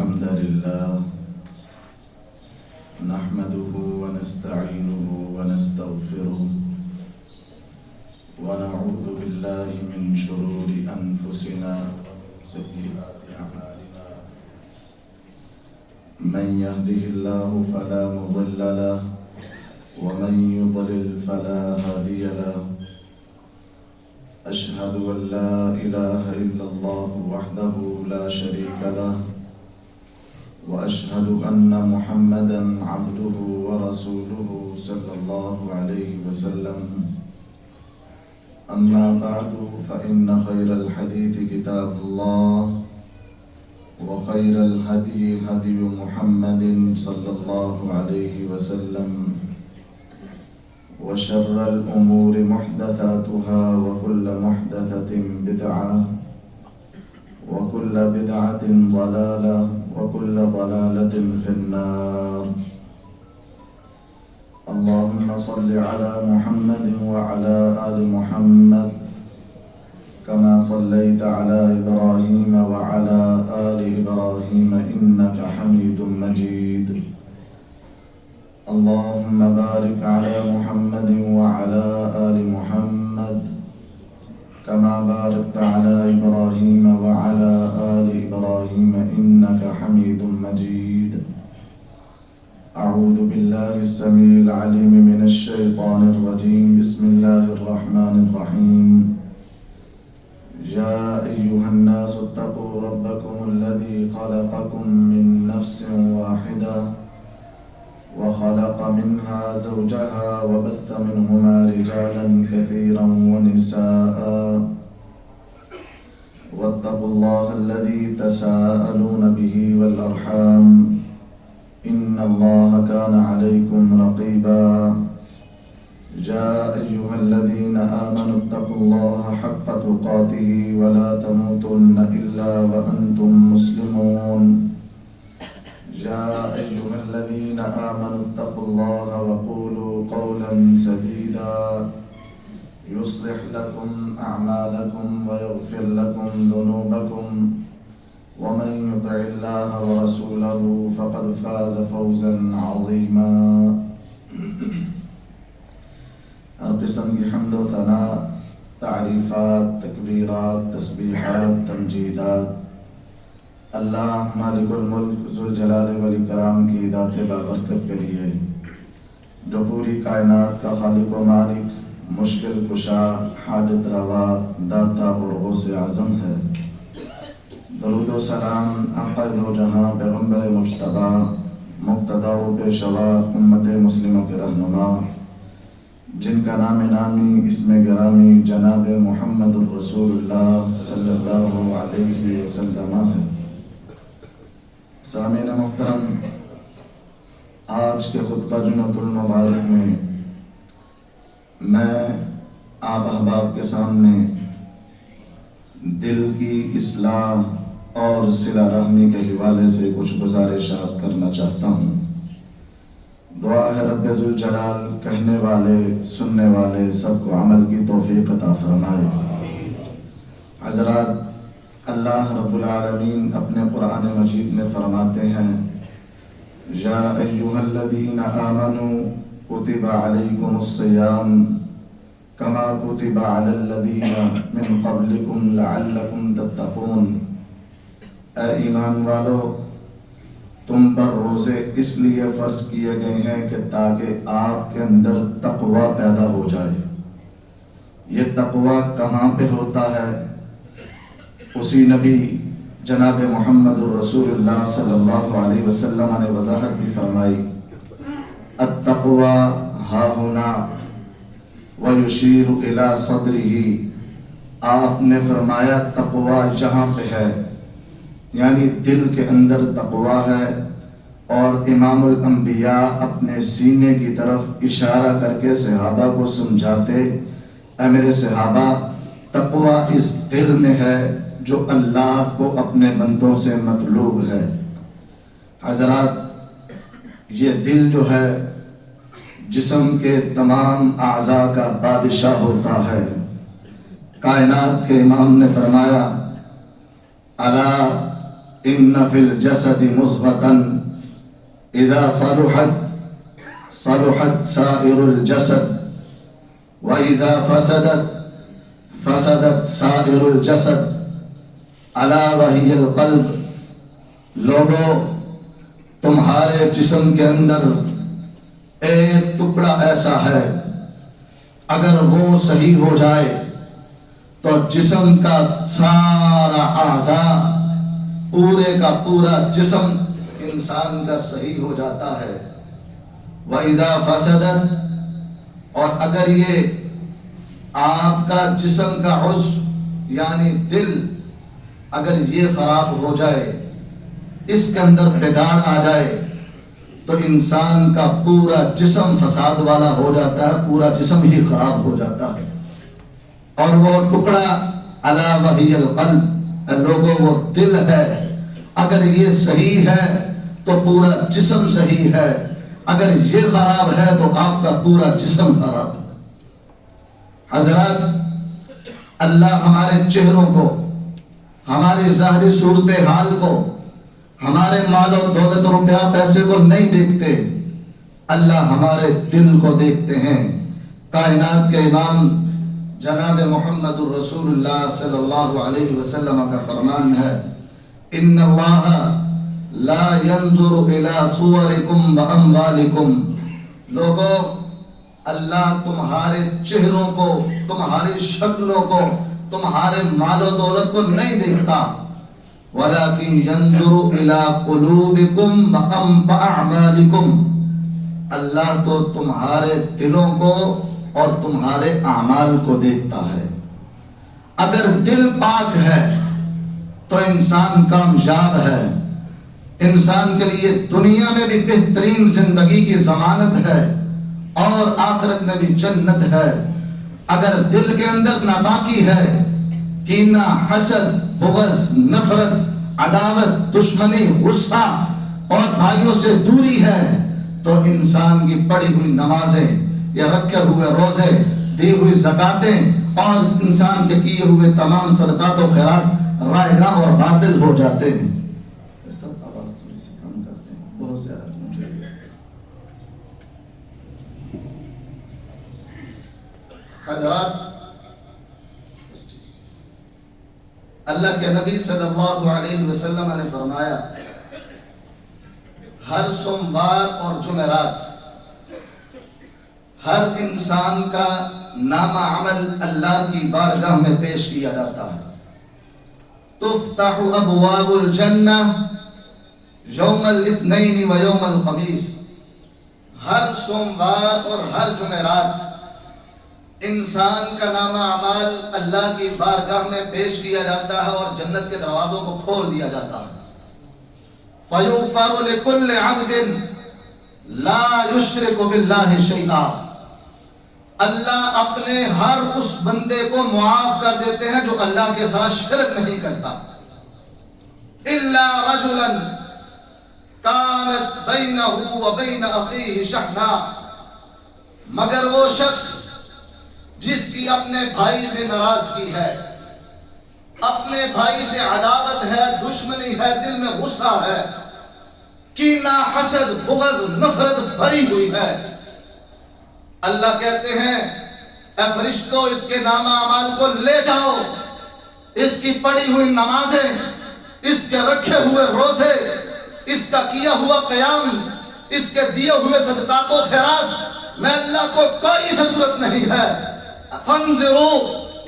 الحمد لله نحمده ونستعينه ونستغفره ونعوذ بالله من شرور أنفسنا وسيئات أعمالنا من يهده الله فلا مضل له ومن يضلل فلا هادي له أشهد أن لا إله إلا الله وحده لا شريك له وأشهد أن محمدا عبده ورسوله صلى الله عليه وسلم أما بعد فإن خير الحديث كتاب الله وخير الهدي هدي محمد صلى الله عليه وسلم وشر الأمور محدثاتها وكل محدثة بدعة وكل بدعة ضلالة وكل ضلالة في النار. اللهم صل على محمد وعلى آل محمد كما صليت على إبراهيم وعلى آل إبراهيم إنك حميد مجيد. اللهم بارك على محمد وعلى آل محمد كما باركت على إبراهيم وعلى آل إبراهيم إنك حميد مجيد. أعوذ بالله السميع العليم من الشيطان الرجيم. بسم الله الرحمن الرحيم. يا أيها الناس اتقوا ربكم الذي خلقكم من نفس واحدة وخلق منها زوجها وبث منهما رجالا كثيرا ونساء واتقوا الله الذي تساءلون به والأرحام إن الله كان عليكم رقيبا. يا أيها الذين آمنوا اتقوا الله حق تقاته ولا تموتن إلا وأنتم مسلمون. يا أيها الذين آمنوا اتقوا الله وقولوا قولا سديدا يصلح لكم أعمالكم ويغفر لكم ذنوبكم ومن يطع الله ورسوله فقد فاز فوزا عظيما. ہر قسم کی حمد و ثناء، تعریفات، تکبیرات، تسبیحات، تمجیدات اللہ مالک الملک ذوالجلال والاکرام کی ذات بابرکت کے لیے، جو پوری کائنات کا خالق و مالک، مشکل کشا، حاجت روا، داتا اور غوث اعظم ہے. درود و سلام آقا دو جہاں پیغمبر مجتبی، مقتدی و پیشوا امت مسلموں کے رہنما، جن کا نام نامی اسم گرامی جناب محمد الرسول اللہ صلی اللہ علیہ وسلم ہے. سامعین محترم، آج کے خطبہ جمعۃ المبارک میں میں آپ احباب کے سامنے دل کی اصلاح اور صلہ رحمی کے حوالے سے کچھ گزارشات کرنا چاہتا ہوں. دعا ہے رب ذوالجلال کہنے والے سننے والے سب کو عمل کی توفیق عطا فرمائے. حضرات، اللہ رب العالمین اپنے قرآن مجید میں فرماتے ہیں: یا ایھا الذین آمنوا کتب علیکم الصیام کما کتب علی الذین من قبلکم لعلکم تتقون. اے ایمان والو، تم پر روزے اس لیے فرض کیے گئے ہیں کہ تاکہ آپ کے اندر تقوی پیدا ہو جائے. یہ تقوی کہاں پہ ہوتا ہے؟ اسی نبی جناب محمد الرسول اللہ صلی اللہ علیہ وسلم نے وضاحت بھی فرمائی: التقوی ہا ہونا ویشیر الی صدرہ. آپ نے فرمایا تقوی جہاں پہ ہے، یعنی دل کے اندر تقوی ہے. اور امام الانبیاء اپنے سینے کی طرف اشارہ کر کے صحابہ کو سمجھاتے: اے میرے صحابہ، تقوی اس دل میں ہے جو اللہ کو اپنے بندوں سے مطلوب ہے. حضرات، یہ دل جو ہے جسم کے تمام اعضاء کا بادشاہ ہوتا ہے. کائنات کے امام نے فرمایا: الا ان فی الجسد مضغۃ اذا صلحت صلحت سائر الجسد واذا فسدت فسدت سائر الجسد الا وہی القلب. لوگوں، تمہارے جسم کے اندر ایک ٹکڑا ایسا ہے، اگر وہ صحیح ہو جائے تو جسم کا سارا اعضاء، پورے کا پورا جسم انسان کا صحیح ہو جاتا ہے. وَإِذَا فَسَدَتْ، اور اگر یہ آپ کا جسم کا عضو یعنی دل اگر یہ خراب ہو جائے، اس کے اندر بگاڑ آ جائے، تو انسان کا پورا جسم فساد والا ہو جاتا ہے، پورا جسم ہی خراب ہو جاتا ہے. اور وہ ٹکڑا الا وہی القلب، لوگوں وہ دل ہے، اگر یہ صحیح ہے تو پورا جسم صحیح ہے، اگر یہ خراب ہے تو آپ کا پورا جسم خراب ہے. حضرات، اللہ ہمارے چہروں کو، ہماری ظاہری صورتحال کو، ہمارے مال و دولت روپیہ پیسے کو نہیں دیکھتے، اللہ ہمارے دل کو دیکھتے ہیں. کائنات کے امام جناب محمد الرسول اللہ صلی اللہ علیہ وسلم کا فرمان ہے، ان اللہ لا ينظر الى صورکم واموالکم. لوگوں، اللہ تمہارے چہروں کو، تمہاری شکلوں کو، تمہارے مال و دولت کو نہیں دیکھتا، ولیکن ينظر الى قلوبکم واعمالکم. اللہ تو تمہارے دلوں کو اور تمہارے اعمال کو دیکھتا ہے. اگر دل پاک ہے تو انسان کامیاب ہے، انسان کے لیے دنیا میں بھی بہترین زندگی کی ضمانت ہے اور آخرت میں بھی جنت ہے. اگر دل کے اندر ناپاکی ہے، کینہ، حسد، بغض، نفرت، عداوت، دشمنی، غصہ اور بھائیوں سے دوری ہے، تو انسان کی پڑھی ہوئی نمازیں یا رکھے ہوئے روزے، دی ہوئی زکاتیں اور انسان کے کیے ہوئے تمام صدقات و خیرات رائے گاہ اور باطل ہو جاتے ہیں. سب آواز تھوڑی سی کم کرتے ہیں، بہت زیادہ حضرات. اللہ کے نبی صلی اللہ علیہ وسلم نے فرمایا، ہر سوموار اور جمعرات ہر انسان کا نامہ عمل اللہ کی بارگاہ میں پیش کیا جاتا ہے. تفتح ابواب الجنہ یوم الاثنین و یوم الخمیس. ہر سوموار اور ہر جمعرات انسان کا نامہ اعمال اللہ کی بارگاہ میں پیش کیا جاتا ہے اور جنت کے دروازوں کو کھول دیا جاتا ہے. فَيُغْفَرُ لِكُلِّ عَبْدٍ لَا يُشْرِكُ بِاللَّهِ شَيْئًا. اللہ اپنے ہر اس بندے کو معاف کر دیتے ہیں جو اللہ کے ساتھ شرک نہیں کرتا. إِلَّا رَجُلًا كَانَتْ بَيْنَهُ وَبَيْنَ أَخِيهِ شَحْنَةٌ. مگر وہ شخص جس کی اپنے بھائی سے ناراضگی ہے، اپنے بھائی سے عداوت ہے، دشمنی ہے، دل میں غصہ ہے، کینہ، حسد، بغض، نفرت بھری ہوئی ہے، اللہ کہتے ہیں اے فرشتوں، اس کے نامہ اعمال کو لے جاؤ، اس کی پڑھی ہوئی نمازیں، اس کے رکھے ہوئے روزے، اس کا کیا ہوا قیام، اس کے دیے ہوئے صدقات و خیرات، میں اللہ کو کوئی ضرورت نہیں ہے. فانظروا،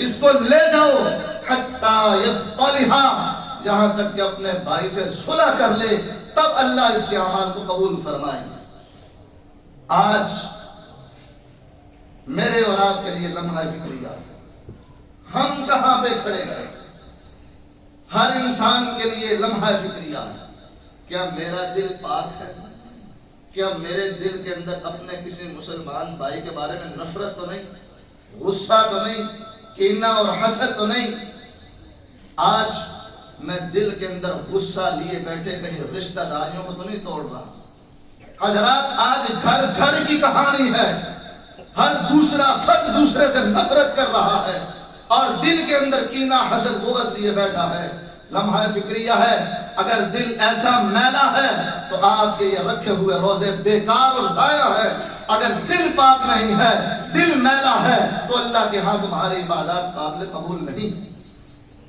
اس کو لے جاؤ، حتی یصطلحا، یہاں تک کہ اپنے بھائی سے صلح کر لے، تب اللہ اس کے اعمال کو قبول فرمائے. آج میرے اور آپ کے لیے لمحہ فکریہ، ہم کہاں پہ کھڑے ہیں؟ ہر انسان کے لیے لمحہ فکریہ، کیا میرا دل پاک ہے؟ کیا میرے دل کے اندر اپنے کسی مسلمان بھائی کے بارے میں نفرت تو نہیں، غصہ تو نہیں، کینہ اور حسد تو نہیں؟ آج میں دل کے اندر غصہ لیے بیٹھے کہیں رشتہ داریوں کو تو نہیں توڑ رہا. حضرات، آج گھر گھر کی کہانی ہے، ہر دوسرا فرد دوسرے سے نفرت کر رہا ہے اور دل کے اندر کینہ، حسد، بغض لیے بیٹھا ہے. لمحہ فکریہ ہے، اگر دل ایسا میلا ہے تو آپ کے یہ رکھے ہوئے روزے بیکار اور ضائع ہے۔ اگر دل پاک نہیں ہے، دل میلا ہے، تو اللہ کے ہاں تمہاری عبادات قابل قبول نہیں۔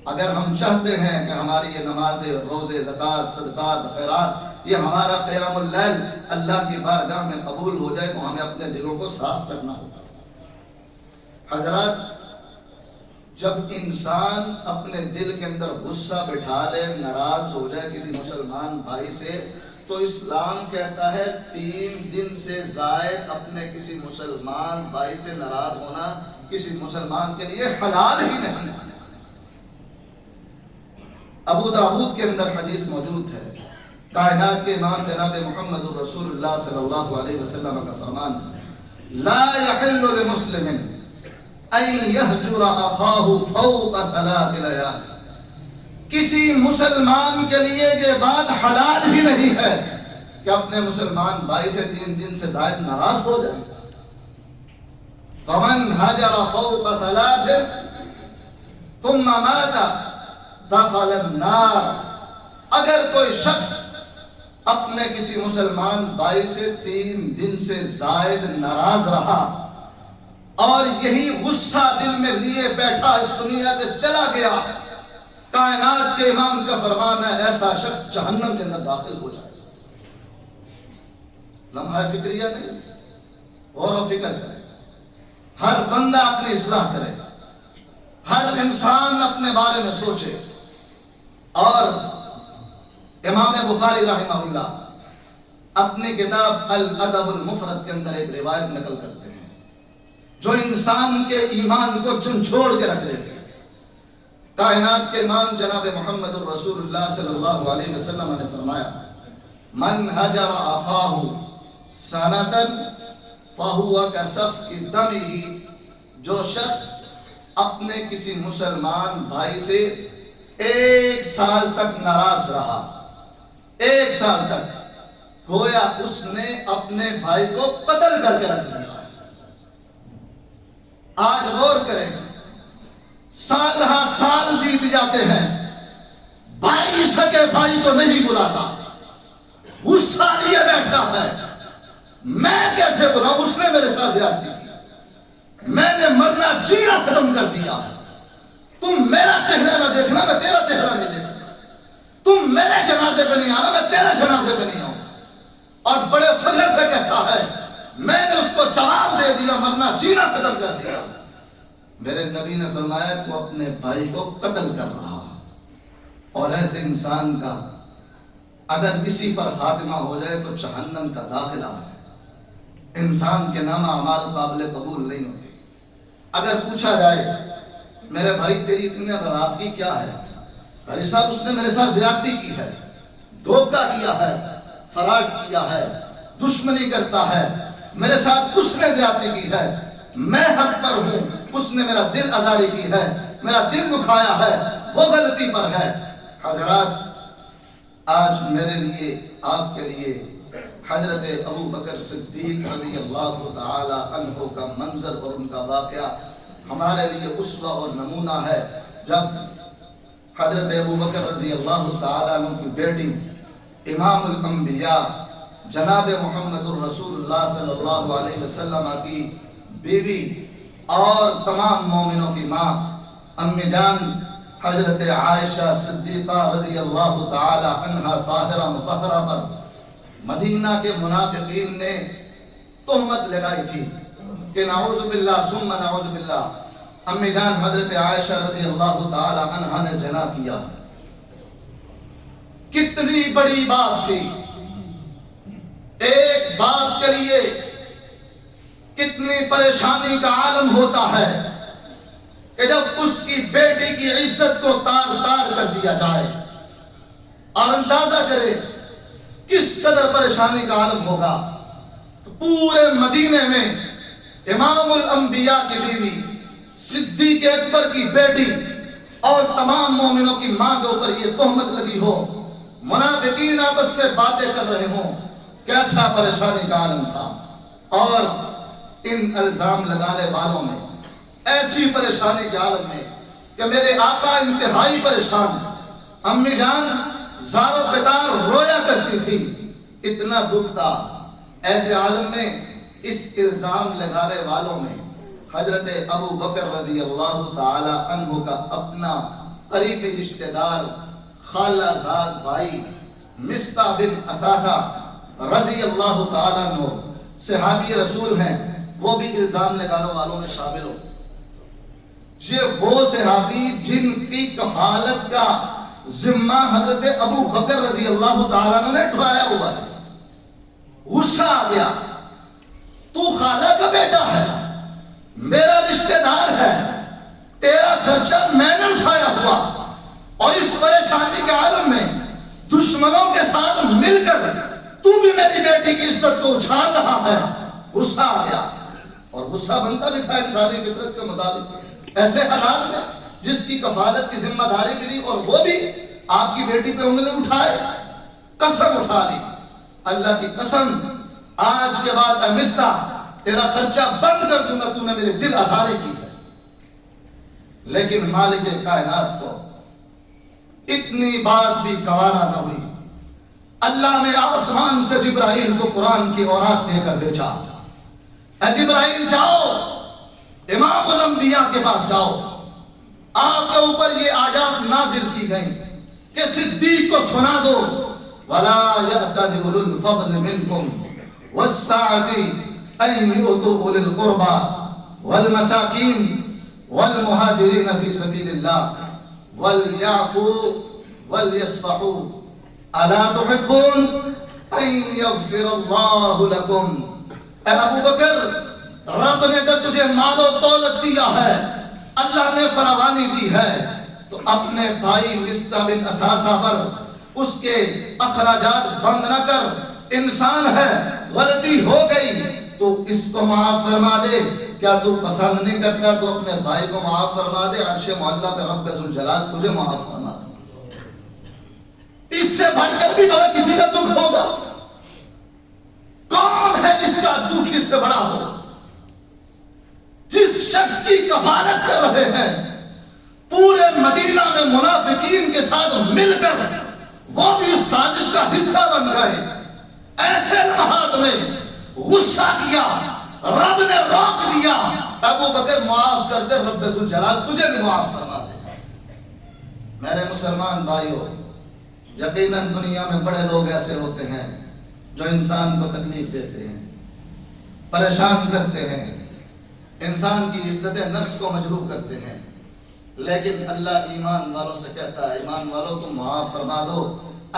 اگر ہم چاہتے ہیں کہ ہماری یہ نمازیں، روزے، زکوٰۃ، صدقات، خیرات، یہ ہمارا قیام اللیل اللہ کی بارگاہ میں قبول ہو جائے تو ہمیں اپنے دلوں کو صاف کرنا ہوگا۔ حضرات، جب انسان اپنے دل کے اندر غصہ بٹھا لے، ناراض ہو جائے کسی مسلمان بھائی سے، تو اسلام کہتا ہے 3 دن سے زائد اپنے کسی مسلمان بھائی سے ناراض ہونا کسی مسلمان کے لیے حلال ہی نہیں۔ ابو داؤد کے اندر حدیث موجود ہے، کائنات کے امام جناب محمد رسول اللہ صلی اللہ علیہ وسلم کا فرمان، لا يحل لمسلم ان يهجر اخاه فوق 3 لیال۔ کسی مسلمان کے لیے یہ بات حلال ہی نہیں ہے کہ اپنے مسلمان بھائی سے 3 دن سے زائد ناراض ہو جائے۔ فمن هجر فوق 3 ثم مات دخل النار۔ اگر کوئی شخص اپنے کسی مسلمان بھائی سے 3 دن سے زائد ناراض رہا اور یہی غصہ دل میں لیے بیٹھا اس دنیا سے چلا گیا، کائنات کے امام کا فرمان ہے ایسا شخص جہنم کے اندر داخل ہو جائے۔ لمحہ فکریہ نہیں، غور و فکر کرے، ہر بندہ اپنی اصلاح کرے، ہر انسان اپنے بارے میں سوچے۔ اور امام بخاری رحمہ اللہ اپنی کتاب الادب المفرد کے اندر ایک روایت نقل کرتے ہیں جو انسان کے ایمان کو جھنجھوڑ کے رکھ دیتے ہیں۔ کائنات کے امام جناب محمد رسول اللہ صلی اللہ علیہ وسلم نے فرمایا، من ہجر اخاہ سنۃ فہو کسفک دمہ۔ جو شخص اپنے کسی مسلمان بھائی سے 1 سال تک ناراض رہا، 1 سال تک، گویا اس نے اپنے بھائی کو قتل کر کے رکھ دیا۔ آج غور کریں، سال ہاں سال بیت جاتے ہیں، بھائی سکے بھائی کو نہیں بلاتا، غصہ لیے بیٹھا ہے، میں کیسے بلاؤں، اس نے میرے ساتھ زیادتی کی، میں نے مرنا جینا ختم کر دیا، تم میرا چہرہ نہ دیکھنا، میں تیرا چہرہ نہیں دیکھنا، تم میرے جنازے پہ نہیں آنا، میں تیرے جنازے پہ نہیں آؤں۔ اور بڑے فخر سے کہتا ہے، میں نے اس کو جواب دے دیا، مرنا جینا ختم کر دیا۔ میرے نبی نے فرمایا تو اپنے بھائی کو قتل کر رہا، اور ایسے انسان کا اگر کسی پر خاتمہ ہو جائے تو جہنم کا داخلہ ہے۔ انسان کے نام اعمال قابل قبول نہیں ہوتے۔ اگر پوچھا جائے میرے بھائی تیری اتنی ناراضگی کیا ہے، بھائی صاحب اس نے میرے ساتھ زیادتی کی ہے، دھوکہ کیا ہے، فراڈ کیا ہے، دشمنی کرتا ہے، میرے ساتھ اس نے زیادتی کی ہے، میں حق پر ہوں، اس نے میرا دل آزاری کی ہے، میرا دل دکھایا ہے، وہ غلطی پر ہے۔ حضرات، آج میرے لیے، آپ کے لیے حضرت ابو بکر صدیق رضی اللہ تعالی عنہ کا منظر اور ان کا واقعہ ہمارے لیے اسوہ اور نمونہ ہے۔ جب حضرت ابو بکر رضی اللہ تعالی عنہ کی بیٹی امام الانبیاء جناب محمد الرسول اللہ صلی اللہ علیہ وسلم کی بیوی اور تمام مومنوں کی ماں امی جان حضرت عائشہ صدیقہ رضی اللہ تعالی عنہا طاہرہ مطہرہ پر مدینہ کے منافقین نے تہمت لگائی تھی کہ نعوذ باللہ ثم نعوذ باللہ امی جان حضرت عائشہ رضی اللہ تعالی عنہا نے زنا کیا۔ کتنی بڑی بات تھی، ایک باپ کے لیے کتنی پریشانی کا عالم ہوتا ہے کہ جب اس کی بیٹی کی عزت کو تار تار کر دیا جائے، اور اندازہ کرے کس قدر پریشانی کا عالم ہوگا۔ تو پورے مدینے میں امام الانبیاء کی بیوی، صدیق اکبر کی بیٹی اور تمام مومنوں کی ماں کے اوپر یہ تہمت لگی ہو، منافقین آپس میں باتیں کر رہے ہوں، کیسا پریشانی کا عالم تھا۔ اور ان الزام لگانے والوں میں ایسی پریشانی کے عالم میں کہ میرے آقا انتہائی پریشان ہیں، امی جان زار و بدار رویا کرتی تھی، اتنا دکھ تھا۔ ایسے عالم میں اس الزام لگانے والوں میں حضرت ابو بکر رضی اللہ تعالی عنہ کا اپنا قریبی رشتہ دار خالہ زاد بھائی مصطح بن اثاثہ رضی اللہ تعالی عنہ صحابی رسول ہیں، وہ بھی الزام لگانے والوں میں شامل ہو۔ یہ وہ صحابی جن کی کفالت کا ذمہ حضرت ابو بکر رضی اللہ تعالیٰ عنہ نے اٹھایا ہوا ہے۔ غصہ آ گیا، تو خالہ کا بیٹا ہے، میرا رشتہ دار ہے، تیرا خرچہ میں نے اٹھایا ہوا، اور اس پریشانی کے عالم میں دشمنوں کے ساتھ مل کر تو بھی میری بیٹی کی عزت کو اچھال رہا ہے۔ غصہ آ گیا، اور غصہ بنتا بھی تھا انسانی فطرت کے مطابق۔ ایسے حالات میں جس کی کفالت کی ذمہ داری ملی اور وہ بھی آپ کی بیٹی پہ انگلی اٹھائے، قسم اٹھا لی، اللہ کی قسم آج کے بعد اے مصطح تیرا خرچہ بند کر دوں گا، تو نے میرے دل آزاری کی ہے۔ لیکن مالک کائنات کو اتنی بات بھی گوارا نہ ہوئی، اللہ نے آسمان سے جبرائیل کو قرآن کی اوراق دے کر بھیجا، اے جبرائیل جاؤ امام الانبیاء کے پاس جاؤ، آپ کے اوپر یہ آیات نازل کی گئی کہ صدیق کو سنا دو، وَلَا يَأْتَلِ أُولُو الْفَضْلِ مِنْكُمْ وَالسَّعَةِ أَن يُؤْتُوا أُولِي الْقُرْبَى وَالْمَسَاكِينِ وَالْمُهَاجِرِينَ فِي سَبِيلِ اللَّهِ وَلْيَعْفُوا وَلْيَصْفَحُوا أَلَا تُحِبُّونَ أَن يَغْفِرَ اللَّهُ لَكُمْ۔ اے ابو بکر، رب نے تو تجھے مال و دولت دیا ہے، اللہ نے فراوانی دی ہے، تو اپنے بھائی مصطح بن اثاثہ پر اس کے اخراجات بند نہ کر، انسان ہے، غلطی ہو گئی تو اس کو معاف فرما دے۔ کیا تو پسند نہیں کرتا تو اپنے بھائی کو معاف فرما دے، عرش معلیٰ پہ رب ذوالجلال تجھے معاف فرما دے۔ اس سے بڑھ کر بھی بڑا کسی کا دکھ ہوگا؟ کون ہے جس کا دکھ اس سے بڑا ہو؟ جس شخص کی کفالت کر رہے ہیں پورے مدینہ میں منافقین کے ساتھ مل کر، وہ بھی اس سازش کا حصہ بن گئے۔ ایسے لمحات میں غصہ کیا، رب نے روک دیا، ابو بکر معاف کر دے، رب ذوالجلال تجھے بھی معاف فرما دے۔ میرے مسلمان بھائیوں، یقیناً دنیا میں بڑے لوگ ایسے ہوتے ہیں جو انسان کو تکلیف دیتے ہیں، پریشان کرتے ہیں، انسان کی عزت نفس کو مجروح کرتے ہیں، لیکن اللہ ایمان والوں سے کہتا ہے، ایمان والوں تم معاف فرما دو۔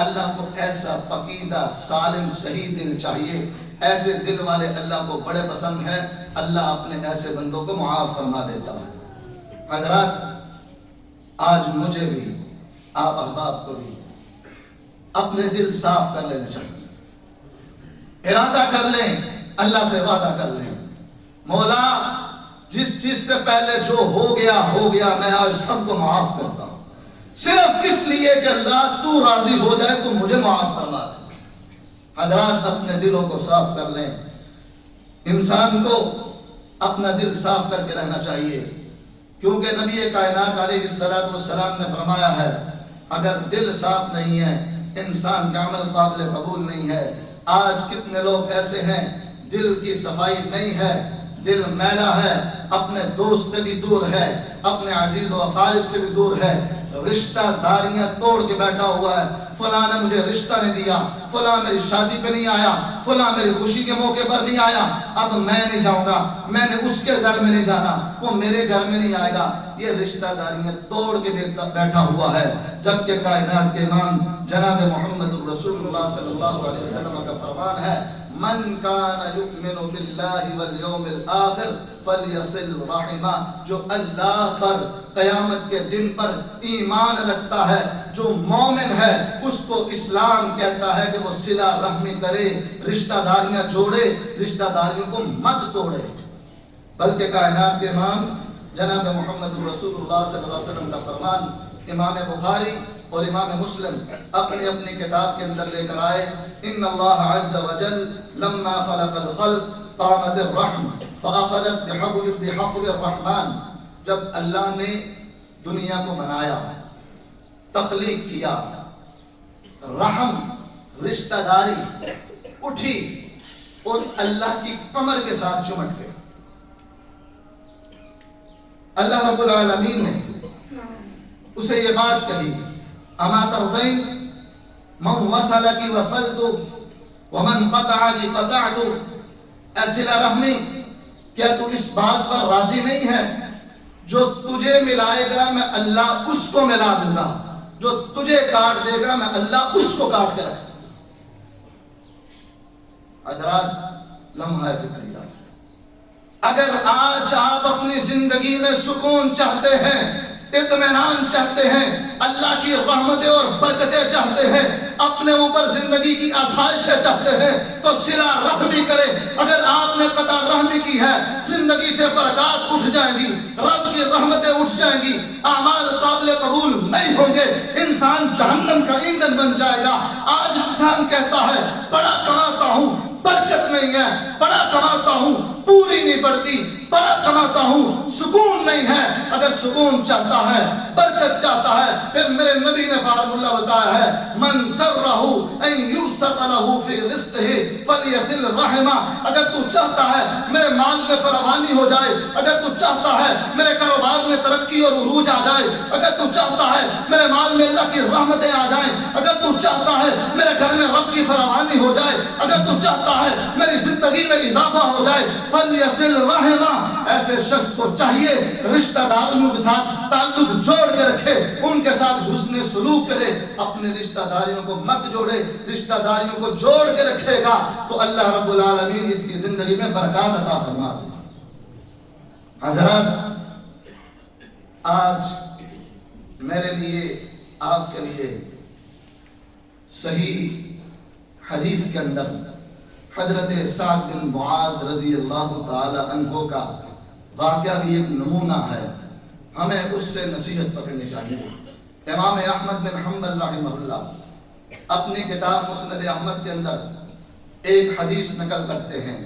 اللہ کو ایسا پاکیزہ سالم صحیح دل چاہیے، ایسے دل والے اللہ کو بڑے پسند ہیں، اللہ اپنے ایسے بندوں کو معاف فرما دیتا ہے۔ حضرات، آج مجھے بھی آپ احباب کو بھی اپنے دل صاف کر لینا چاہیے، ارادہ کر لیں، اللہ سے وعدہ کر لیں، مولا جس چیز سے پہلے جو ہو گیا میں آج سب کو معاف کرتا ہوں، صرف اس لیے کہ اللہ تو راضی ہو جائے تو مجھے معاف فرما دے۔ حضرات، اپنے دلوں کو صاف کر لیں، انسان کو اپنا دل صاف کر کے رہنا چاہیے، کیونکہ نبی کائنات علیہ السلام نے فرمایا ہے اگر دل صاف نہیں ہے انسان کا عمل قابل قبول نہیں ہے۔ آج کتنے لوگ ایسے ہیں دل کی صفائی نہیں ہے، دل میلا ہے، اپنے دوست سے بھی دور ہے، اپنے عزیز و اقارب سے بھی دور ہے، رشتہ داریاں توڑ کے بیٹھا ہوا ہے، فلاں نے مجھے رشتہ نہیں دیا، فلاں میری شادی پہ نہیں آیا، فلاں میری خوشی کے موقع پر نہیں آیا، اب میں نہیں جاؤں گا، میں نے اس کے گھر میں نہیں جانا، وہ میرے گھر میں نہیں آئے گا۔ یہ رشتہ داریاں توڑ کے بیٹھا ہوا ہے، جبکہ کائنات کے امام جناب محمد رسول اللہ صلی اللہ علیہ وسلم کا فرمان ہے، من کان یؤمن باللہ والیوم الآخر فلیصل رحمہ، جو اللہ پر قیامت کے دن پر ایمان رکھتا ہے، جو مومن ہے، اس کو اسلام کہتا ہے کہ وہ صلہ رحمی کرے، رشتہ داریاں جوڑے، رشتہ داریوں کو مت توڑے۔ بلکہ کائنات کے امام جناب محمد رسول اللہ صلی اللہ علیہ وسلم کا فرمان امام بخاری اور امام مسلم اپنی اپنی کتاب کے اندر لے کر آئے، ان اللہ عز وجل لما خلق الخلق قامت الرحم فاخذت بحقب الرحمن، جب اللہ نے دنیا کو بنایا تخلیق کیا، رحم رشتہ داری اٹھی اور اللہ کی کمر کے ساتھ چمٹ گئے۔ اللہ رب العالمین نے اسے یہ بات کہی، اما ترضین من وصلکی وصلتو ومن قطعکی قطعتو، اے صلہ رحمی کیا تو اس بات پر راضی نہیں ہے جو تجھے ملائے گا میں اللہ اس کو ملا دوں گا، جو تجھے کاٹ دے گا میں اللہ اس کو کاٹ کے رکھ دوں گا۔ حضرات لمحہ فکریہ، اگر آج آپ اپنی زندگی میں سکون چاہتے ہیں، اطمینان چاہتے ہیں، اللہ کی رحمتیں اور برکتیں چاہتے ہیں، اپنے اوپر زندگی کی آسائشیں چاہتے ہیں تو صلہ رحمی کرے۔ اگر آپ نے قطع رحمی کی ہے، زندگی سے برکات اٹھ جائیں گی، رب کی رحمتیں اٹھ جائیں گی، اعمال قابل قبول نہیں ہوں گے، انسان جہنم کا ایندھن بن جائے گا۔ آج انسان کہتا ہے بڑا کماتا ہوں، برکت نہیں ہے، بڑا کماتا ہوں، پوری نہیں پڑتی، بڑا کماتا ہوں، سکون نہیں ہے۔ اگر سکون چاہتا ہے، برکت چاہتا ہے، پھر میرے نبی نے فارمولہ بتایا ہے، من سرہ ان یبسط لہ فی رزقہ فلیصل رحمہ۔ اگر تو چاہتا ہے میرے مال میں فراوانی ہو جائے، اگر تو چاہتا ہے میرے کاروبار میں ترقی اور عروج آ جائے، اگر تو چاہتا ہے میرے مال میں اللہ کی رحمتیں آ جائیں، اگر تو چاہتا ہے میرے گھر میں رب کی فراوانی ہو جائے، اگر تو چاہتا ہے میری زندگی میں اضافہ ہو جائے، فلیصل رحمہ، ایسے شخص کو چاہیے رشتہ داروں کے ساتھ تعلق جوڑ کے رکھے، ان کے ساتھ حسن سلوک کرے، اپنے رشتہ داریوں کو مت جوڑے، رشتہ داریوں کو جوڑ کے رکھے گا تو اللہ رب العالمین اس کی زندگی میں برکات عطا فرما دے۔ حضرات آج میرے لیے آپ کے لیے صحیح حدیث کے اندر حضرت سعد بن معاذ رضی اللہ تعالی عنہ کا واقعہ بھی ایک نمونہ ہے، ہمیں اس سے نصیحت پکڑنی چاہیے۔ امام احمد بن حنبل رحمہ اللہ اپنی کتاب مسند احمد کے اندر ایک حدیث نقل کرتے ہیں،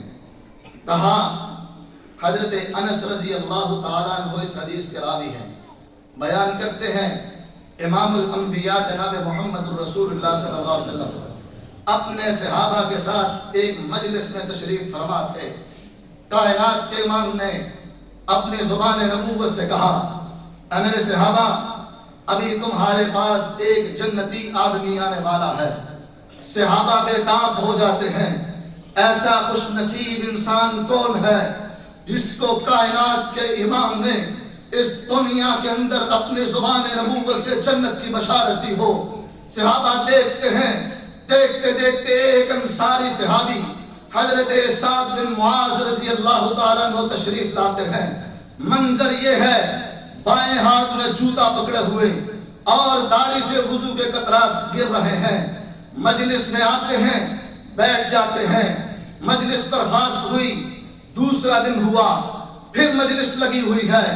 کہا حضرت انس رضی اللہ تعالیٰ عنہ اس حدیث کے راوی ہیں، بیان کرتے ہیں امام الانبیاء جناب محمد الرسول اللہ صلی اللہ علیہ وسلم اپنے صحابہ کے ساتھ ایک مجلس میں تشریف فرما تھے۔ کائنات کے امام نے اپنی زبان نبوت سے کہا، اے میرے صحابہ ابھی تمہارے پاس ایک جنتی آدمی آنے والا ہے۔ صحابہ بے تاب ہو جاتے ہیں، ایسا خوش نصیب انسان کون ہے جس کو کائنات کے امام نے اس دنیا کے اندر اپنی زبان نبوت سے جنت کی بشارت دی ہو۔ صحابہ دیکھتے ہیں، دیکھتے دیکھتے ایک انصاری صحابی حضرت سعد بن معاذ رضی اللہ تعالیٰ عنہ تشریف لاتے ہیں۔ منظر یہ ہے، بائیں ہاتھ میں جوتا پکڑے ہوئے اور داڑھی سے وضو کے قطرات گر رہے ہیں، مجلس میں آتے ہیں، بیٹھ جاتے ہیں، مجلس برخاست ہوئی، دوسرا دن ہوا، پھر مجلس لگی ہوئی ہے،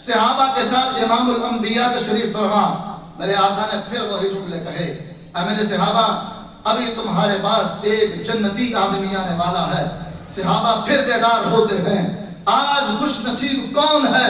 صحابہ کے ساتھ امام الانبیاء تشریف فرما۔ میرے آقا نے پھر وہی جملے کہے، اے میرے صحابہ ابھی تمہارے پاس ایک جنتی آدمی آنے والا ہے۔ صحابہ پھر بیدار ہوتے ہیں، آج خوش نصیب کون ہے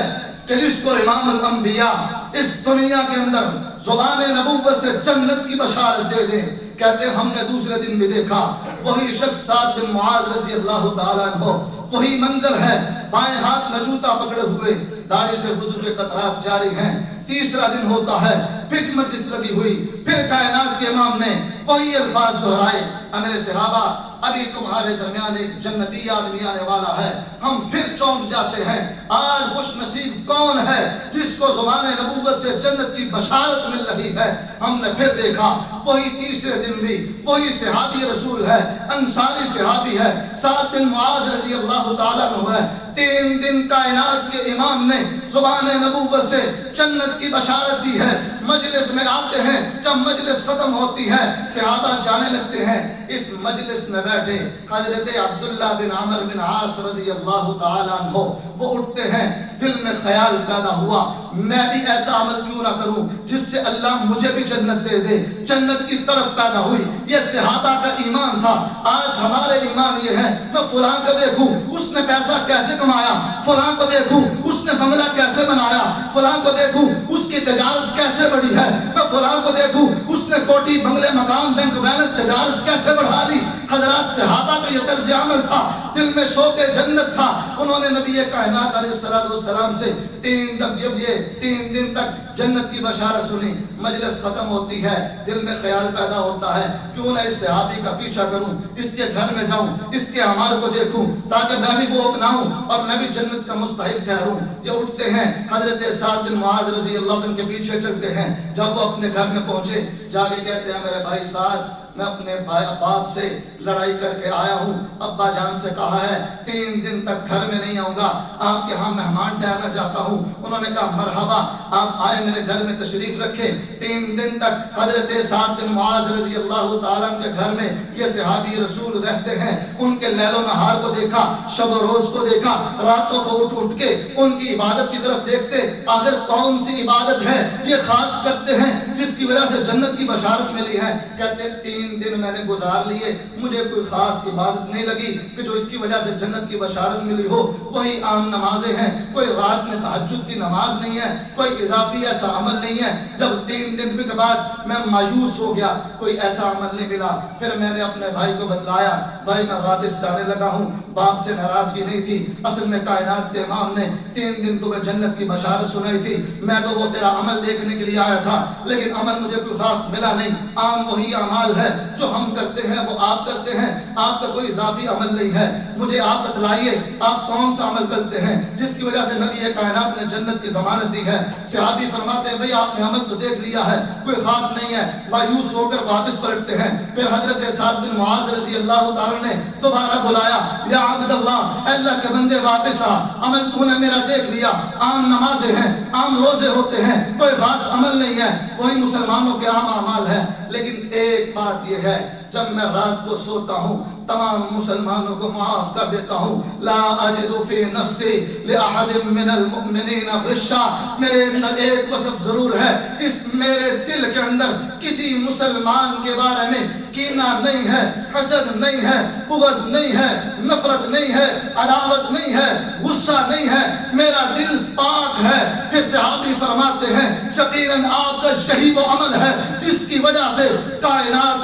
کہ جس کو امام الانبیاء اس دنیا کے اندر زبان نبوت سے جنت کی بشارت دے دیں۔ کہتے ہیں ہم نے دوسرے دن بھی دیکھا، وہی شخص سعد بن معاذ رضی اللہ تعالیٰ عنہ، وہی منظر ہے، بائیں ہاتھ میں جوتا پکڑے ہوئے، داڑھی سے وضو کے قطرات جاری ہیں۔ تیسرا دن ہوتا ہے، پھر مجلس لگی ہوئی، پھر کائنات کے امام نے وہی الفاظ دہرائے، اے میرے صحابہ ابھی تمہارے درمیان ایک جنتی آدمی آنے والا ہے۔ ہم پھر چونک جاتے ہیں، آج خوش نصیب کون ہے جس کو زبان نبوت سے جنت کی بشارت مل رہی ہے۔ ہم نے پھر دیکھا، وہی تیسرے دن بھی وہی صحابی رسول ہے، انصاری صحابی ہے، سعد بن معاذ رضی اللہ تعالیٰ عنہ ہے۔ 3 دن کائنات کے امام نے زبان نبوت سے جنت کی بشارت دی ہے۔ مجلس میں آتے ہیں، جب مجلس ختم ہوتی ہے صحابہ جانے لگتے ہیں، اس مجلس میں بیٹھے حضرت عبداللہ بن عمر بن عاص رضی اللہ تعالیٰ عنہ وہ اٹھتے ہیں، دل میں خیال پیدا ہوا میں بھی ایسا عمل کیوں نہ کروں جس سے اللہ مجھے بھی جنت دے دے۔ جنت کی طرف پیدا ہوئی، یہ صحابہ کا ایمان تھا۔ آج ہمارے ایمان یہ ہے، میں فلاں کو دیکھوں اس نے پیسہ کیسے کمایا، فلاں کو دیکھوں اس نے بنگلہ کیسے بنایا، فلاں کو دیکھوں اس کی تجارت کیسے بڑھی ہے، میں فلاں کو دیکھوں اس نے کوٹی بنگلے مقام بینک بیلنس تجارت کیسے بڑھا لی۔ حضرات صحابہ کا یہ طرز عمل تھا، دل میں شوق جنت تھا۔ انہوں نے نبی کائنات علیہ السلام سے 3 دن تک جنت کی بشارت سنی۔ مجلس ختم ہوتی ہے، دل میں خیال پیدا ہوتا ہے کیوں نہ اس صحابی کا پیچھا کروں، اس کے گھر میں جاؤں، اس کے اعمال کو دیکھوں تاکہ میں بھی وہ اپناؤں اور میں بھی جنت کا مستحق ٹھہروں۔ یہ اٹھتے ہیں، حضرت سعد بن معاذ رضی اللہ عنہ کے پیچھے چلتے ہیں۔ جب وہ اپنے گھر میں پہنچے، جا کے کہتے ہیں میرے بھائی سعد، میں اپنے باپ سے لڑائی کر کے آیا ہوں، ابا جان سے کہا ہے 3 دن تک گھر میں نہیں آؤں گا، آپ کے ہاں مہمان ٹھہرنا چاہتا ہوں۔ انہوں نے کہا مرحبا، آپ آئے میرے گھر میں تشریف رکھے۔ 3 دن تک حضرت سعد بن معاذ رضی اللہ تعالیٰ کے گھر میں یہ صحابی رسول رہتے ہیں۔ ان کے لیل و نہار کو دیکھا، شب و روز کو دیکھا، راتوں کو اٹھ کے ان کی عبادت کی طرف دیکھتے، آخر کون سی عبادت ہے یہ خاص کرتے ہیں جس کی وجہ سے جنت کی بشارت ملی ہے۔ کہتے 3 دن میں نے گزار لیے، مجھے کوئی خاص عبادت نہیں لگی کہ جو اس کی وجہ سے جنت کی بشارت ملی ہو۔ وہی عام نمازیں ہیں، کوئی رات میں تہجد کی نماز نہیں ہے، کوئی اضافی ایسا عمل نہیں ہے۔ جب 3 دن کے بعد میں مایوس ہو گیا، کوئی ایسا عمل نہیں ملا، پھر میں نے اپنے بھائی کو بتلایا، بھائی میں واپس جانے لگا ہوں۔ باپ سے ناراضگی نہیں تھی، اصل میں کائنات کے امام نے 3 دن تمہیں جنت کی بشارت سنائی تھی، میں تو وہ تیرا عمل دیکھنے کے لیے آیا تھا، لیکن عمل مجھے کوئی خاص ملا نہیں۔ عام وہی اعمال ہے جو ہم کرتے ہیں، وہ آپ کرتے ہیں، آپ کا کوئی اضافی عمل نہیں ہے۔ مجھے آپ بتلائیے آپ کون سا عمل کرتے ہیں جس کی وجہ سے نبی کائنات نے جنت کی ضمانت دی ہے۔ صحابی فرماتے ہیں بھئی آپ نے عمل تو دیکھ لیا ہے، کوئی خاص نہیں ہے۔ مایوس ہو کر واپس پلٹتے ہیں۔ پھر حضرت سعد بن معاذ رضی اللہ تعالیٰ نے دوبارہ بلایا، یا عبد اللہ، اے اللہ کے بندے واپس آ، عمل تو نے میرا دیکھ لیا، عام نمازیں ہیں، عام روزے ہوتے ہیں، کوئی خاص عمل نہیں ہے، وہی مسلمانوں کے عام اعمال ہیں، لیکن ایک بات یہ ہے جب میں رات کو سوتا ہوں تمام مسلمانوں کو معاف کر دیتا ہوں۔ لا اجد فی نفسی لأحد من المؤمنین غشا، میرے اندر ایک وصف ضرور ہے، اس میرے دل کے اندر کسی مسلمان کے بارے میں کینہ نہیں ہے، حسد نہیں ہے، بغض نہیں ہے، نفرت نہیں ہے، عداوت نہیں ہے، غصہ نہیں ہے، میرا دل پاک ہے۔ پھر صحابی فرماتے ہیں یقیناً آپ کا یہی وہ عمل ہے جس کی وجہ سے کائنات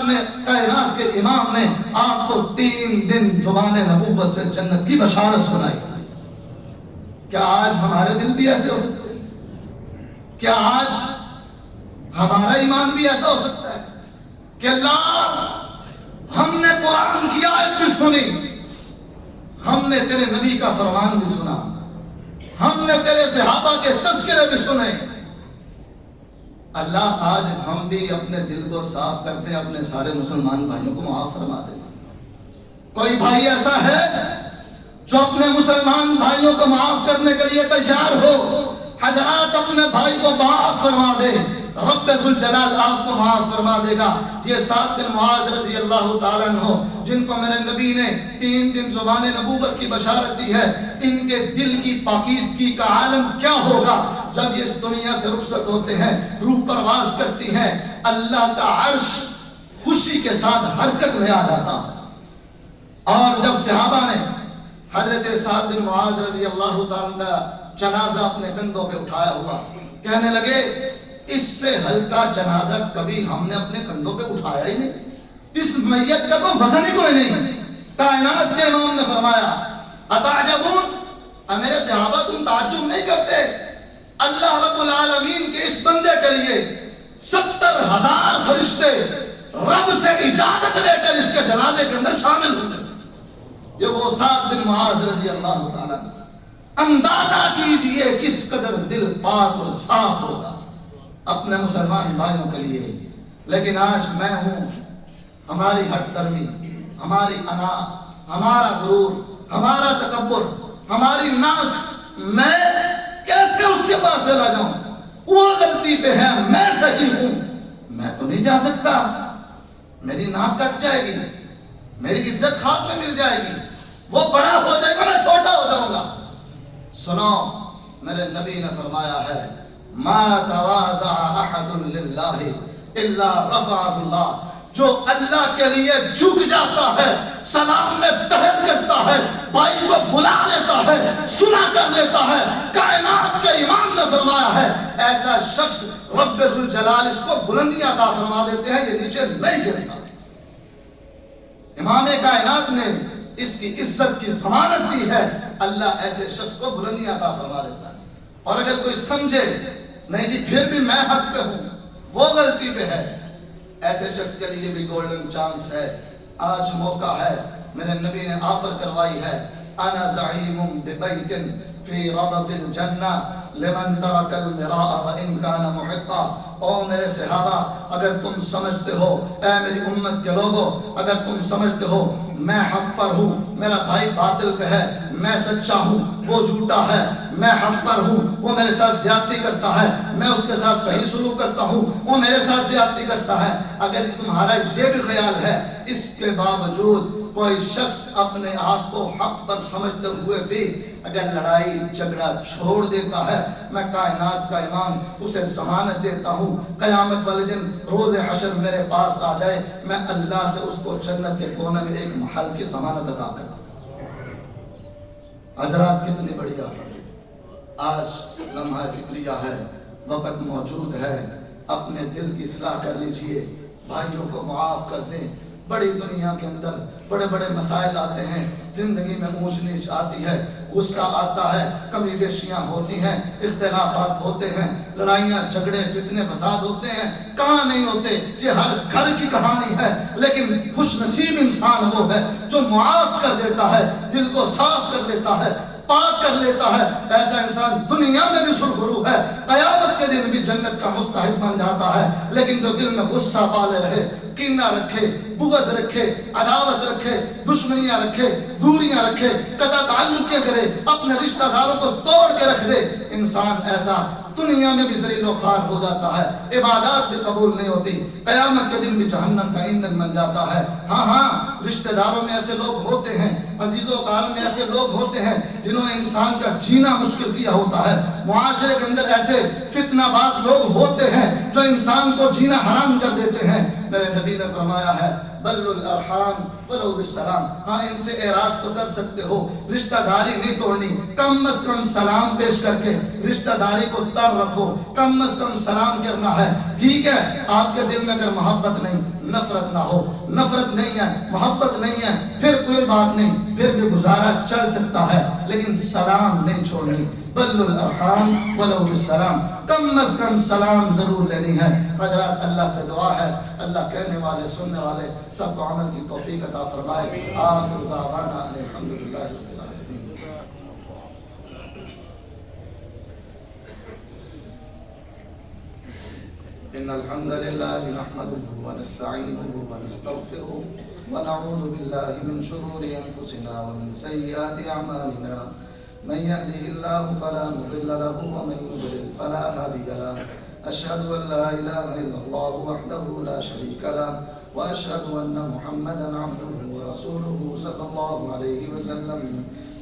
کے امام نے آپ کو 3 دن زبان نبوت سے جنت کی بشارت سنائی۔ کیا آج ہمارے دل بھی ایسے ہو سکتے ہیں؟ کیا آج ہمارا ایمان بھی ایسا ہو سکتا ہے کہ اللہ ہم نے قرآن کی آیت بھی سنی، ہم نے تیرے نبی کا فرمان بھی سنا، ہم نے تیرے صحابہ کے تذکرے بھی سنے، اللہ آج ہم بھی اپنے دل کو صاف کرتے ہیں، اپنے سارے مسلمان بھائیوں کو معاف فرما دے۔ کوئی بھائی ایسا ہے جو اپنے مسلمان بھائیوں کو معاف کرنے کے لیے تیار ہو؟ حضرات اپنے بھائی کو معاف فرما دے، رب ذوالجلال آپ کو معاف فرما دے گا۔ یہ سعد بن معاذ رضی اللہ تعالیٰ عنہ جن کو میرے نبی نے 3 دن زبان نبوت کی بشارت دی ہے، ان کے دل کی پاکیزگی کا عالم کیا ہوگا جب یہ اس دنیا سے رخصت ہوتے ہیں، روح پرواز کرتی ہیں، اللہ کا عرش خوشی کے ساتھ حرکت میں آ جاتا۔ اور جب صحابہ نے حضرت سعد بن معاذ رضی اللہ تعالیٰ کا جنازہ اپنے کندھوں پہ اٹھایا ہوا، کہنے لگے اس سے ہلکا جنازہ کبھی ہم نے اپنے کندھوں پہ اٹھایا ہی نہیں، اس میت کا تو وزن ہی کوئی نہیں۔ کائنات کے امام نے فرمایا اتعجبون، میرے صحابہ تم تعجب نہیں کرتے؟ اللہ رب العالمین کے اس بندے کے لیے 70,000 فرشتے رب سے اجازت لے کر اس کے جنازے کے اندر شامل ہوتے۔ یہ وہ سعد بن معاذ رضی اللہ تعالیٰ، اندازہ کیجئے کس قدر دل پاک اور صاف ہوگا اپنے مسلمان بھائیوں کے لیے۔ لیکن آج میں ہوں، ہماری ہٹ درمی، ہماری انا، ہمارا غرور، ہمارا تکبر، ہماری ناک، میں کیسے اس کے پاس چلا جاؤں؟ وہ غلطی پہ ہے، میں صحیح ہوں، میں تو نہیں جا سکتا، میری ناک کٹ جائے گی، میری عزت خاک میں مل جائے گی، وہ بڑا ہو جائے گا، میں چھوٹا ہو جاؤں گا۔ سنو، میرے نبی نے فرمایا ہے ما تواضع احد للہ الا رفعہ اللہ، جو اللہ کے لیے جھک جاتا ہے، سلام میں پہل کرتا ہے، بھائی کو بلا لیتا ہے، سنا کر لیتا ہے، کائنات کے امام نے فرمایا ہے ایسا شخص رب ذوالجلال اس کو بلندیاں عطا فرما دیتے ہیں، یہ نیچے نہیں گرتا۔ امام کائنات نے اس کی عزت کی ضمانت دی ہے، اللہ ایسے شخص کو بلندیاں عطا فرما دیتا ہے۔ اور اگر کوئی سمجھے نہیں جی پھر بھی میں حق پہ ہوں، وہ غلطی پہ ہے، ایسے شخص کے لیے بھی گولڈن چانس ہے، آج موقع ہے۔ میرے نبی نے آفر کروائی ہے، انا زعیم ببیت فی ربض الجنہ لمن ترک المراء وان کان محقا۔ او میرے صحابہ، اگر تم سمجھتے ہو، اے میری امت کے لوگوں، اگر تم سمجھتے ہو میں حق پر ہوں، میرا بھائی باطل پہ ہے، میں سچا ہوں وہ جھوٹا ہے، میں حق پر ہوں وہ میرے ساتھ زیادتی کرتا ہے، میں اس کے ساتھ صحیح سلوک کرتا ہوں وہ میرے ساتھ زیادتی کرتا ہے، اگر تمہارا یہ بھی خیال ہے، اس کے باوجود کوئی شخص اپنے آپ کو حق پر سمجھتے ہوئے بھی اگر لڑائی جھگڑا چھوڑ دیتا ہے، میں کائنات کا امام اسے ضمانت دیتا ہوں، قیامت والے دن روز حشر میرے پاس آ جائے، میں اللہ سے اس کو جنت کے کونے میں ایک محل کی ضمانت عطا کروں۔ حضرات کتنی بڑی آفت ہے، آج لمحہ فکریہ ہے، وقت موجود ہے، اپنے دل کی اصلاح کر لیجئے، بھائیوں کو معاف کر دیں۔ بڑی دنیا کے اندر بڑے بڑے مسائل آتے ہیں، زندگی میں اونچ نیچ آتی ہے، غصہ آتا ہے، کمی بیشیاں ہوتی ہیں، اختلافات ہوتے ہیں، لڑائیاں جھگڑے فتنے فساد ہوتے ہیں، کہاں نہیں ہوتے، یہ ہر گھر کی کہانی ہے۔ لیکن خوش نصیب انسان وہ ہے جو معاف کر دیتا ہے، دل کو صاف کر لیتا ہے، پاک کر لیتا ہے، ایسا انسان دنیا میں بھی سرخرو ہے، قیامت کے دن بھی جنت کا مستحق بن جاتا ہے۔ لیکن جو دل میں غصہ پالے رہے، کینہ رکھے، بغض رکھے، عداوت رکھے، دشمنیاں رکھے، دوریاں رکھے، قطع تعلقیں کرے، اپنے رشتہ داروں کو توڑ کے رکھ دے، انسان ایسا دنیا میں بھی ذلیل و خوار ہو جاتا ہے، عبادات بھی قبول نہیں ہوتی، قیامت کے دن بھی جہنم کا ایندھن بن جاتا ہے۔ ہاں رشتہ داروں میں ایسے لوگ ہوتے ہیں، عزیز و اقارب میں ایسے لوگ ہوتے ہیں جنہوں نے انسان کا جینا مشکل کیا ہوتا ہے، معاشرے کے اندر ایسے فتنہ باز لوگ ہوتے ہیں جو انسان کو جینا حرام کر دیتے ہیں۔ میرے نبی نے فرمایا ہے بلوا الارحام ولو بالسلام، ہاں ان سے اعراض تو کر سکتے ہو، رشتہ داری نہیں توڑنی، کم از کم سلام پیش کر کے رشتہ داری کو تر رکھو، کم از کم سلام کرنا ہے، ٹھیک ہے۔ آپ کے دل میں اگر محبت نہیں، نفرت نہ ہو، نفرت نہیں ہے، محبت نہیں ہے، پھر کوئی بات نہیں، پھر بھی گزارا چل سکتا ہے، لیکن سلام نہیں چھوڑنی۔ بلوا الارحام ولو بالسلام، کم از کم سلام ضرور لینی ہے۔ حضرات اللہ سے دعا ہے اللہ کہنے والے سننے والے سب کو عمل کی توفیق عطا فرمائے۔ آخر دعوانا الحمدللہ رب العالمین۔ ان الحمد لله نحمده ونستعينه ونستغفره ونعوذ بالله من شرور انفسنا ومن سيئات اعمالنا، من يهده الله فلا مضل له ومن يضلل فلا هادي له، اشهد ان لا اله الا الله وحده لا شريك له واشهد ان محمدا عبده ورسوله صلى الله عليه وسلم،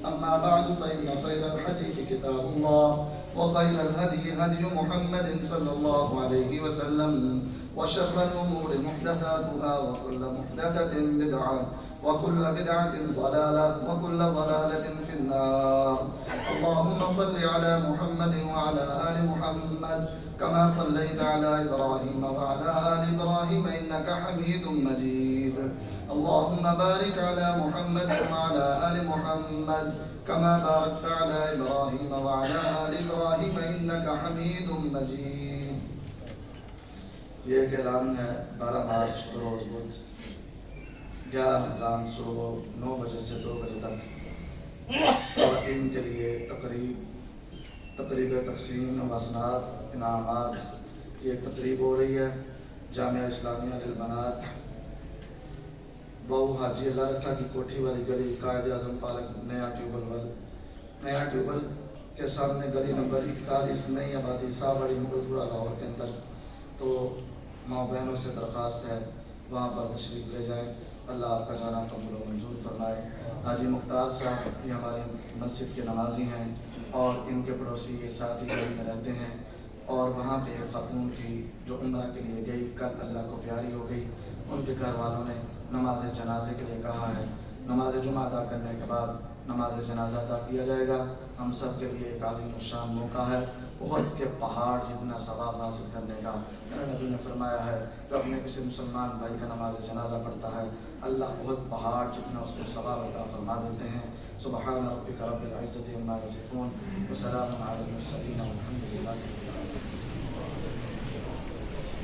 اما بعد فان خير الحديث كتاب الله وخير الهدي هدي محمد صلى الله عليه وسلم، وشر الأمور محدثاتها وكل محدثة بدعة وكل بدعة ضلالة وكل ضلالة في النار۔ اللهم صل على محمد وعلى آل محمد كما صليت على إبراهيم وعلى آل إبراهيم إنك حميد مجيد، اللهم بارك على محمد وعلى آل محمد كما باركت على إبراهيم وعلى آل إبراهيم إنك حميد مجيد۔ یہ ایک اعلان ہے، 12 مارچ روز بدھ 11 رمضان صبح 9 بجے سے 2 بجے تک خواتین کے لیے تقریب تقسیم مسنات انعامات کی ایک تقریب ہو رہی ہے، جامعہ اسلامیہ للبنات، بہو حاجی اللہ رکھا کی کوٹھی والی گلی، قائد اعظم پارک، نیا ٹیوبل کے سامنے، گلی نمبر 41، نئی آبادی ساوڑی مغل پورہ لاہور کے اندر۔ تو ماں بہنوں سے درخواست ہے وہاں پر تشریف لے جائیں، اللہ آپ کا جانا قبول و منظور فرمائے۔ حاجی مختار صاحب یہ ہماری مسجد کے نمازی ہیں اور ان کے پڑوسی یہ ساتھ ہی گلی میں رہتے ہیں، اور وہاں پہ ایک خاتون تھی جو عمرہ کے لیے گئی، کل اللہ کو پیاری ہو گئی، ان کے گھر والوں نے نماز جنازے کے لیے کہا ہے، نماز جمعہ ادا کرنے کے بعد نماز جنازہ ادا کیا جائے گا۔ ہم سب کے لیے ایک عظیم الشان موقع ہے، احد کے پہاڑ جتنا ثواب حاصل کرنے کا میرا نبی نے فرمایا ہے جو اپنے کسی مسلمان بھائی کا نماز جنازہ پڑھتا ہے اللہ احد پہاڑ جتنا اس کو ثواب عطا فرما دیتے ہیں۔ سبحان ربک رب العزت عما یصفون وسلام علی المرسلین والحمد للہ رب العالمین۔